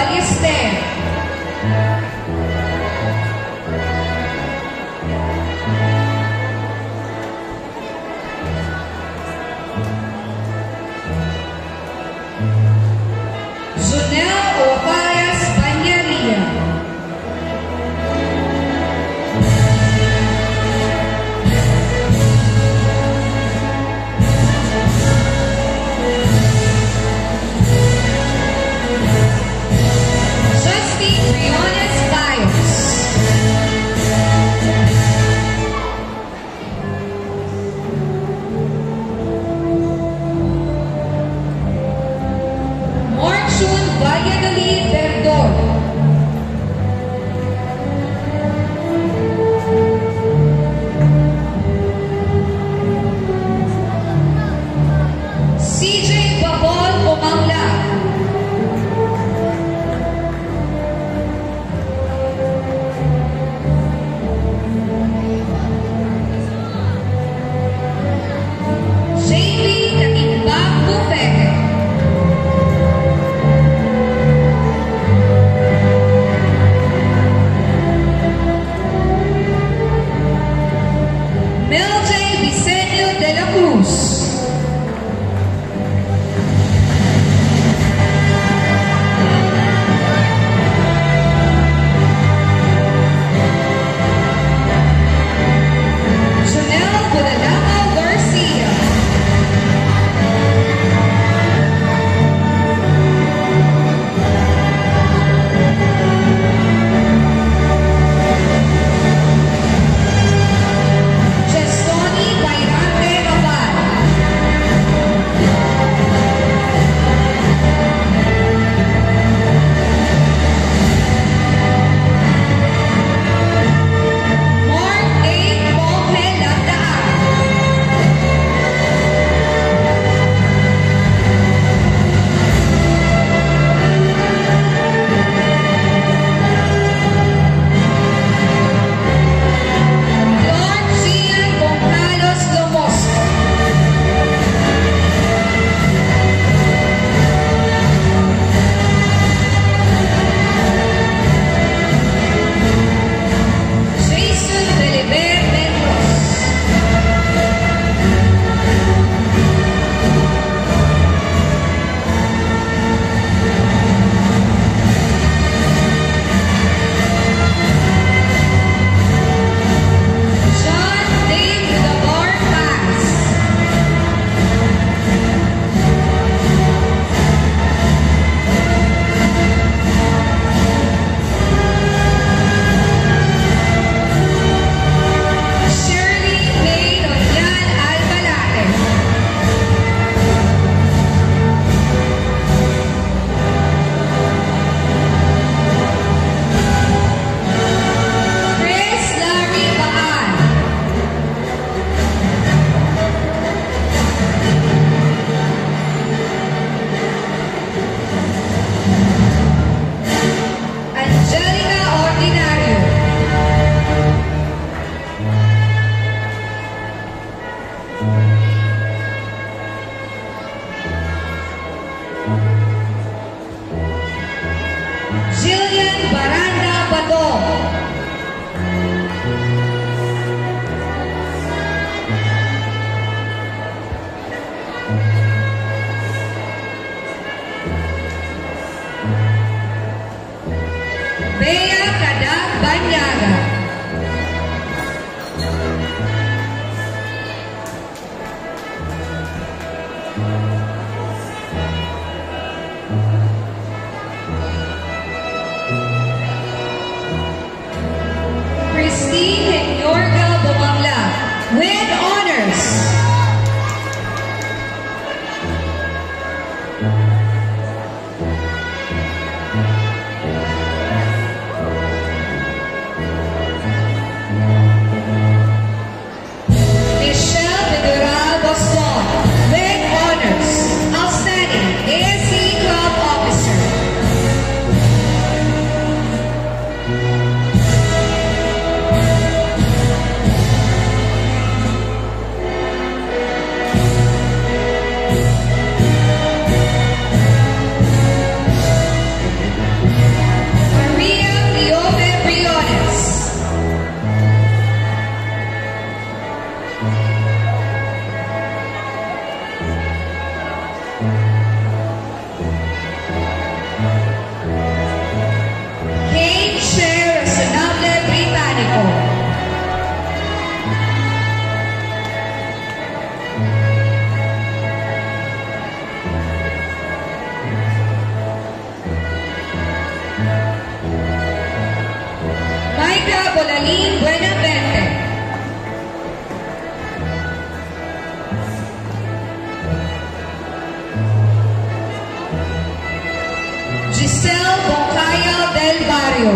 Ballester. Junel Ovares Banyaria. Justin Briones Bios. Morchun Valladolid Verdor. CJ Babol Pumangla. JB Tagimbang Bupete. Melj Vicenio de la Cruz. Janelle Budadao Garcia. Gestoni Bayrante Abad. Mark A. Monge Landaan. Clark Gian Gonzales Lomoso. Jason Beliver Mendoz. John Dave Gabar Paz. Shirley May Dorian Albalate. Chris Larry Baan. Angelica Ordinario. Jillian Baranda Badong. Bea Kadag Banyaga. Christine Henyorga Bumangla with honors. Michelle Vidural Boston with honors. Outstanding ASC Club Officer. Polalin Buenavente. Giselle Bocaya del Barrio.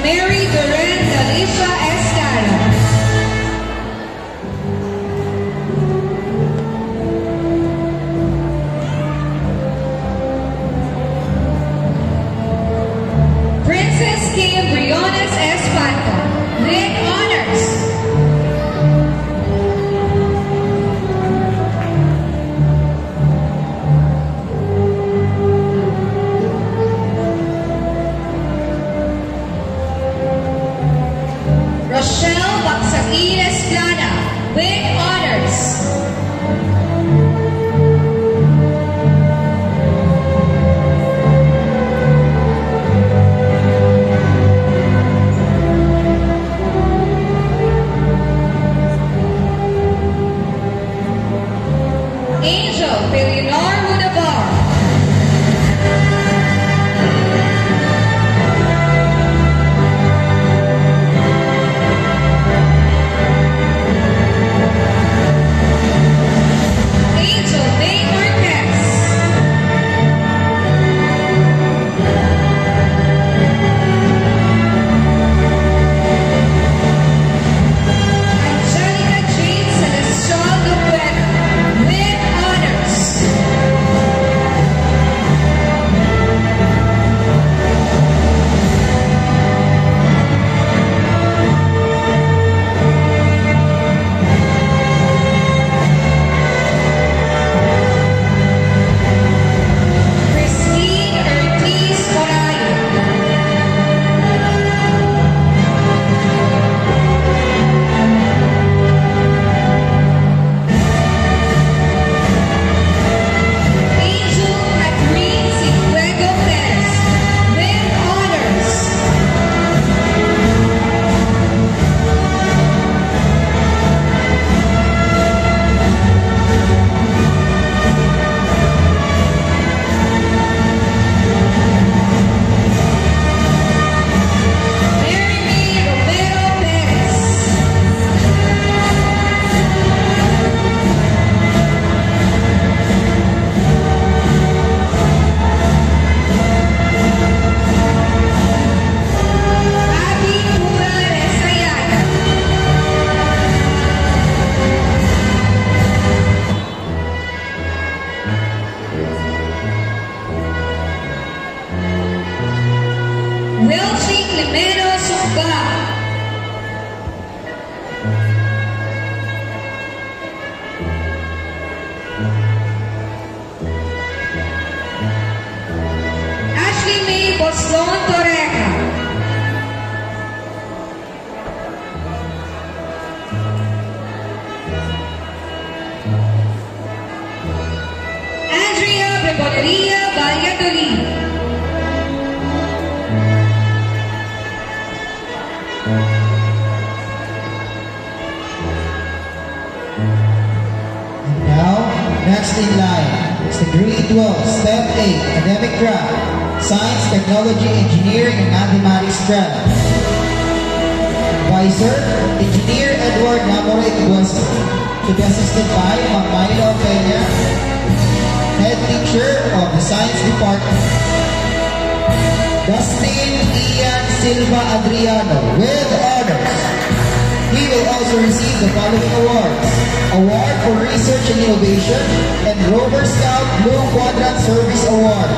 Mary Duran Alicia Escala. Princess Kim Briones Espanto with honors. Rochelle Baksakin Esplana with honors. Angel Billionaire Mudabar. Angel May Marquez. Angelica Jane Celestial Dupuera with honors. Christine Ortiz Morayo. Angel Catherine Cifuego Perez with honors. Mary May Romero Perez. Abby Pura Resayana. Wilchie Clemeno Sumba. Ashley May Boston Torreja. Andrea Reboneria Valladolid. Now, next in line is the grade 12, step 8, academic track, science, technology, engineering, and mathematics track. Advisor, Engineer Edward Namore Iguazo, to be assisted by Ma'am Milo Peña, Head Teacher of the Science Department. Dustin Ian Silva Adriano, with honors. He will also receive the following awards: Award for Research and Innovation and Rover Scout Blue Quadrant Service Award.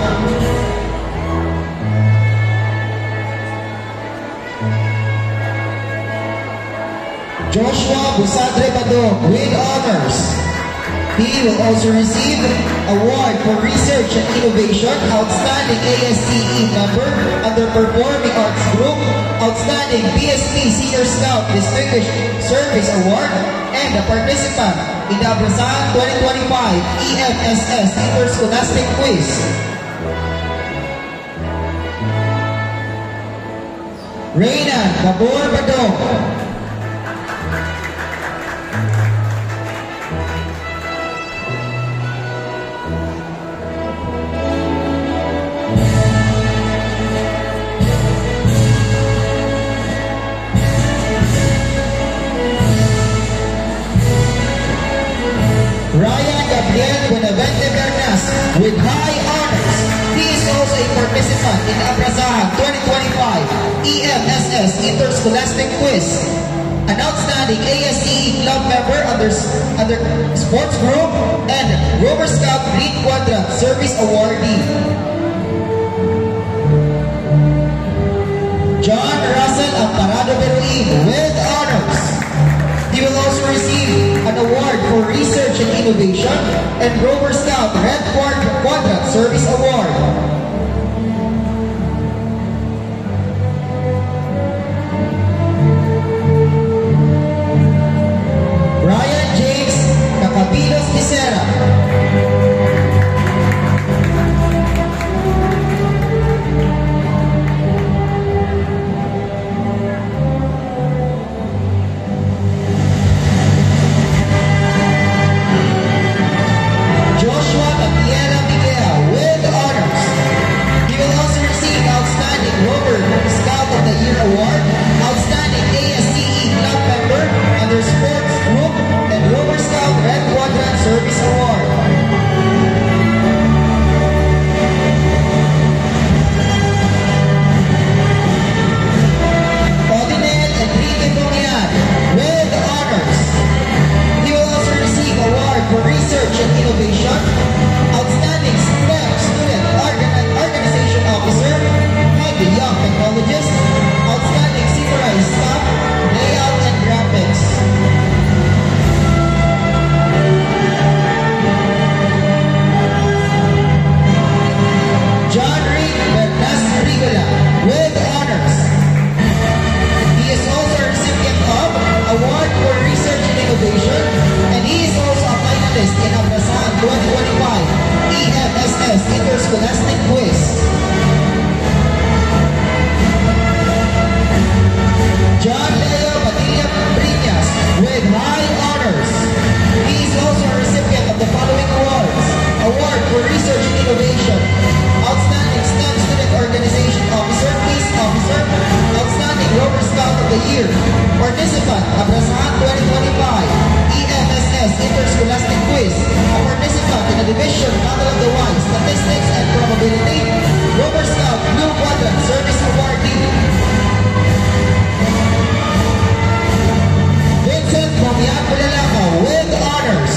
Joshua Busadre Badong with honors. He will also receive Award for Research and Innovation, Outstanding ASCE Member, Underperforming Arts Group, Outstanding BSP Senior Scout Distinguished Service Award, and a participant in the Abrasan 2025 EFSS Interscholastic Quiz. Reynan Gabor Badong. participant in Abrazahan 2025 EMSS Interscholastic Quiz. An outstanding ASCE club member under sports group and Rover Scout Green Quadrant Service Awardee. John Russell Amparado Beruin with honors. He will also receive an award for research and innovation and Rover Scout Red Quadrant Service Award. Brian James Cacabilos Visera. Joshua Tatiana Miguel with honors. He will also receive Outstanding Rover Scout of the Year Award, Outstanding ASCE Club Member under Sports Group, and Rover Scout Red Quadrant Service Award. Odinel Enrique Bumian with honors. He will also receive award for research and innovation, outstanding STEM student organization officer, and the young technologist, outstanding supervised staff, layout and graphics. John Rick Bernas Rigola with honors. He is also a recipient of Award for Research and Innovation, and he is also a finalist in Abrazahan 2025 EMSS Interscholastic Quiz. John Leo Padilla Briñas with high honors. He is also a recipient of the following awards: Award for Research and Innovation, Outstanding STEM Student Organization Officer, Peace Officer, Outstanding Rover Scout of the Year, Participant, Abrazahan 2025 EMSS Interscholastic Quiz, a participant in the Division Battle of the Wise, Statistics and Probability, Rover Scout Blue Quadrant Service Awardee. Vincent Pomian Pulalama with honors.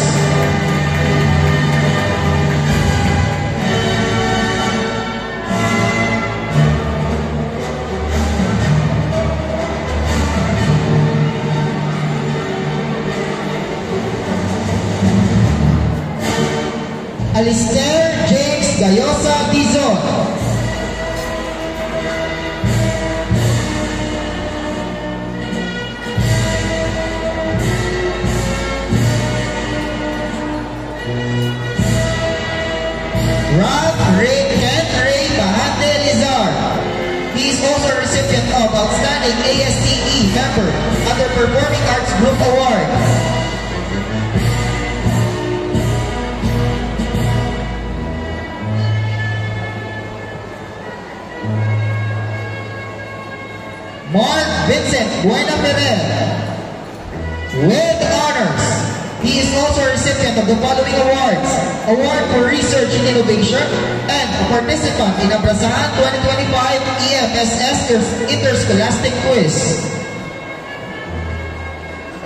Alistair James Gayosa Dizon. Ralph Ray Kent Ray Bahante Lizar. He is also a recipient of Outstanding ASCE Member under Performing Arts Group Award. Mark Vincent Buena Perez with honors. He is also a recipient of the following awards: Award for Research and Innovation, and a participant in Abrazahan 2025 EMSS Interscholastic Quiz.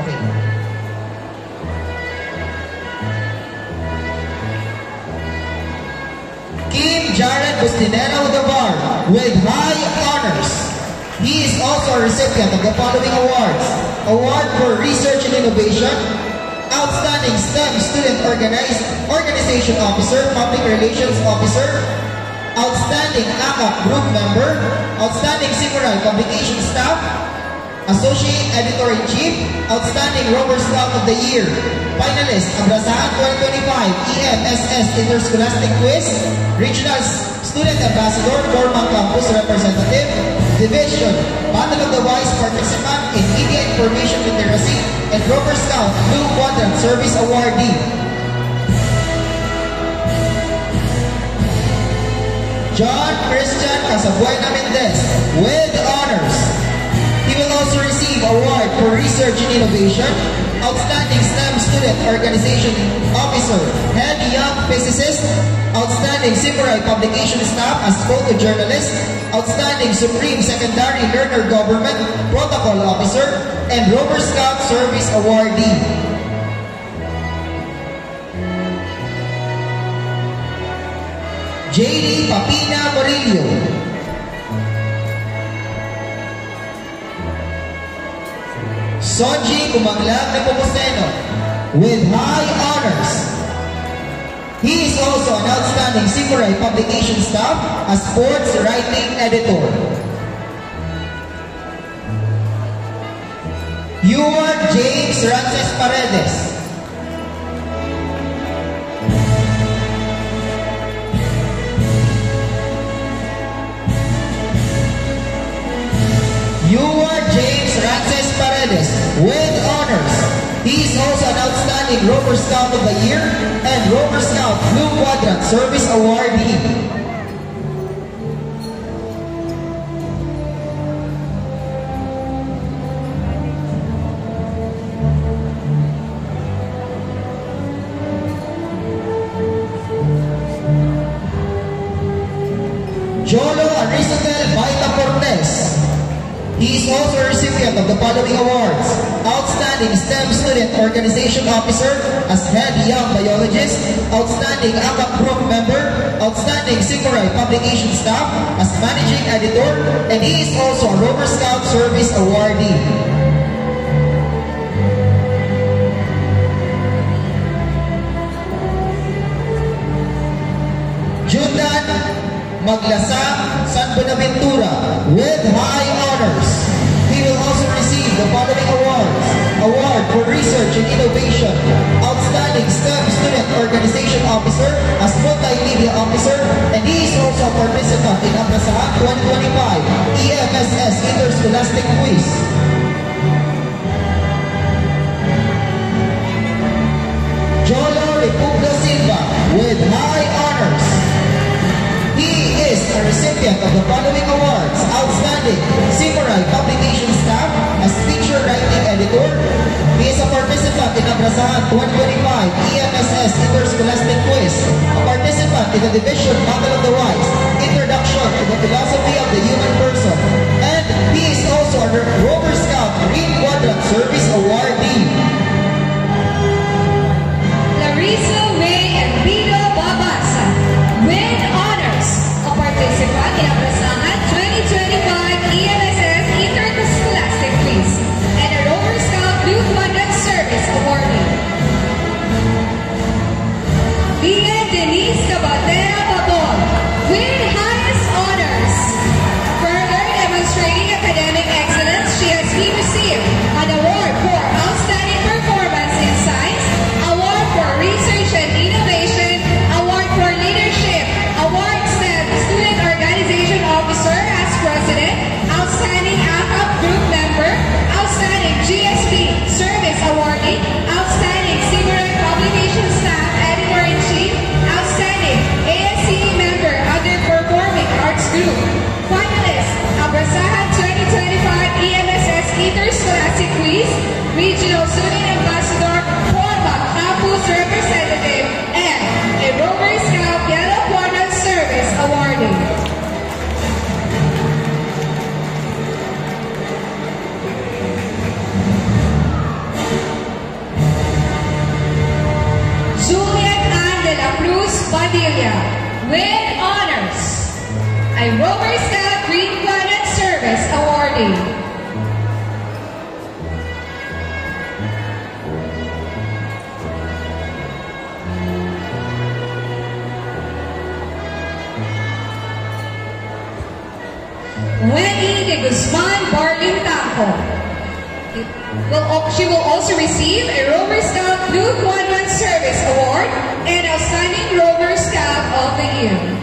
Okay. Kim Jared Bustinera Udabar with high honors. He is also a recipient of the following awards: Award for Research and Innovation, Outstanding STEM Student Organization Officer, Public Relations Officer, Outstanding ACAP Group Member, Outstanding Simurai Publication Staff, Associate Editor-in-Chief, Outstanding Rover Scout of the Year, Finalist, Abrazahan 2025 EMSS Interscholastic Quiz, Regional Student Ambassador, Formal Campus Representative, Division, Battle of the Wise Participant in Media Information Literacy, and Rover Scout Blue Quadrant Service Awardee. John Christian Casabuena Mendez with honors. He will also receive award for research and innovation, Outstanding STEM Student Organization Officer, Head Young Physicist, Outstanding Simurai Publication Staff as Photojournalist, Outstanding Supreme Secondary Learner Government Protocol Officer, and Rover Scout Service Awardee. J.D. Papina Morillo. Sonji Kumanglag Nepomuceno with high honors. He is also an outstanding Simurai Publication Staff as Sports Writing Editor. Yuan James Rances Paredes. Yuan James Rances Paredes with honors. He is also an outstanding Rover Scout of the Year and Rover Scout Blue Quadrant Service Awardee. Jolo Aristotel Baita Cortez. He is also a recipient of the following awards: Outstanding STEM Student Organization Officer as Head Young Biologist, Outstanding ACAP Group Member, Outstanding Simurai Publication Staff as Managing Editor, and he is also a Rover Scout Service Awardee. Jundan Maglasang San Buenaventura with high honors. He will also receive the following awards: Award for Research and Innovation, Outstanding STEM Student Organization Officer as Multimedia Officer, and he is also a participant in Abrasahan 2025 EMSS Interscholastic Quiz. Jolo Republo Silva with high honors. He is a recipient of the following awards: Outstanding Simurai Publication Staff as Feature Writing Editor. He is a participant in Abrasahan 2025 EMSS Interscholastic Quiz, a participant in the Division Battle of the Wise, Introduction to the Philosophy of the Human Person, and he is also a Rover Scout Green Quadrant Service Awardee. Larissa May and Vito Babasa with honors. A participant in Abrasahan 2025 EMSS Interscholastic Quiz and a Rover Scout Blue Quadrant Service Awardee. Dia Denise Cabatera Pabon with highest honors. Further demonstrating academic excellence, she has been received an award for Outstanding Performance in Science, Award for Research and Innovation, Award for Leadership, Award Student Organization Officer as President, Outstanding ACAP Group Member, Outstanding GSP Service Awardee, Outstanding Simurai Publication Staff Editor-in-Chief, Outstanding ASCE Member Underperforming Arts Group. Finalist, Abrasahan 2025 EMSS Interscholastic Quiz, Regional Student Ambassador, former campus representative, and a Rover Scout Yellow Quadrant Service Awardee. Juliet Ann de la Cruz Padilla with honors. A Rover Scout Green Quadrant Service Awardee. Wendy de Guzman Barlintaco. She will also receive a Rover Scout Blue Quadrant Service Award and Outstanding Rover Scout of the Year.